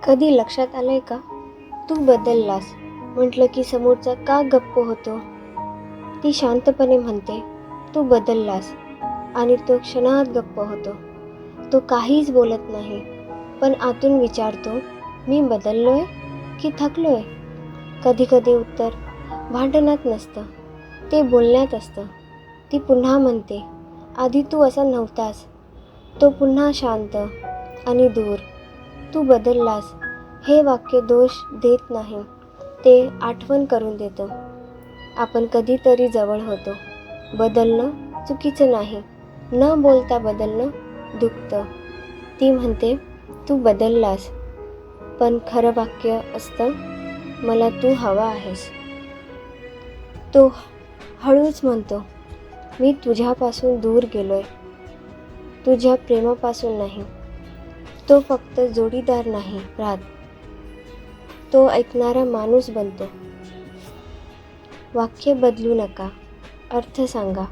कधी लक्षात आलंय का, तू बदललास म्हटलं की समोरचा का गप्प होतो? ती शांतपणे म्हणते, तू बदललास, आणि तो क्षणात गप्प होतो. तो काहीच बोलत नाही, पण आतून विचारतो, मी बदललोय की थकलोय? कधी कधी उत्तर भांडणात नसतं, ते बोलण्यात असतं. ती पुन्हा म्हणते, आधी तू असा नव्हतास. तो पुन्हा शांत आणि दूर. तू बदललास हे वाक्य दोष देत नाही, ते आठवण करून देतं. आपण कधीतरी जवळ होतो. बदलणं चुकीचं नाही, न बोलता बदलणं दुखतं. ती म्हणते, तू बदललास, पण खरं वाक्य असतं, मला तू हवा आहेस. तो हळूच म्हणतो, मी तुझ्यापासून दूर गेलोय, तुझ्या प्रेमापासून नाही. तो फक्त जोडीदार नाही राहत, तो ऐकणारा माणूस बनतो. वाक्य बदलू नका, अर्थ सांगा.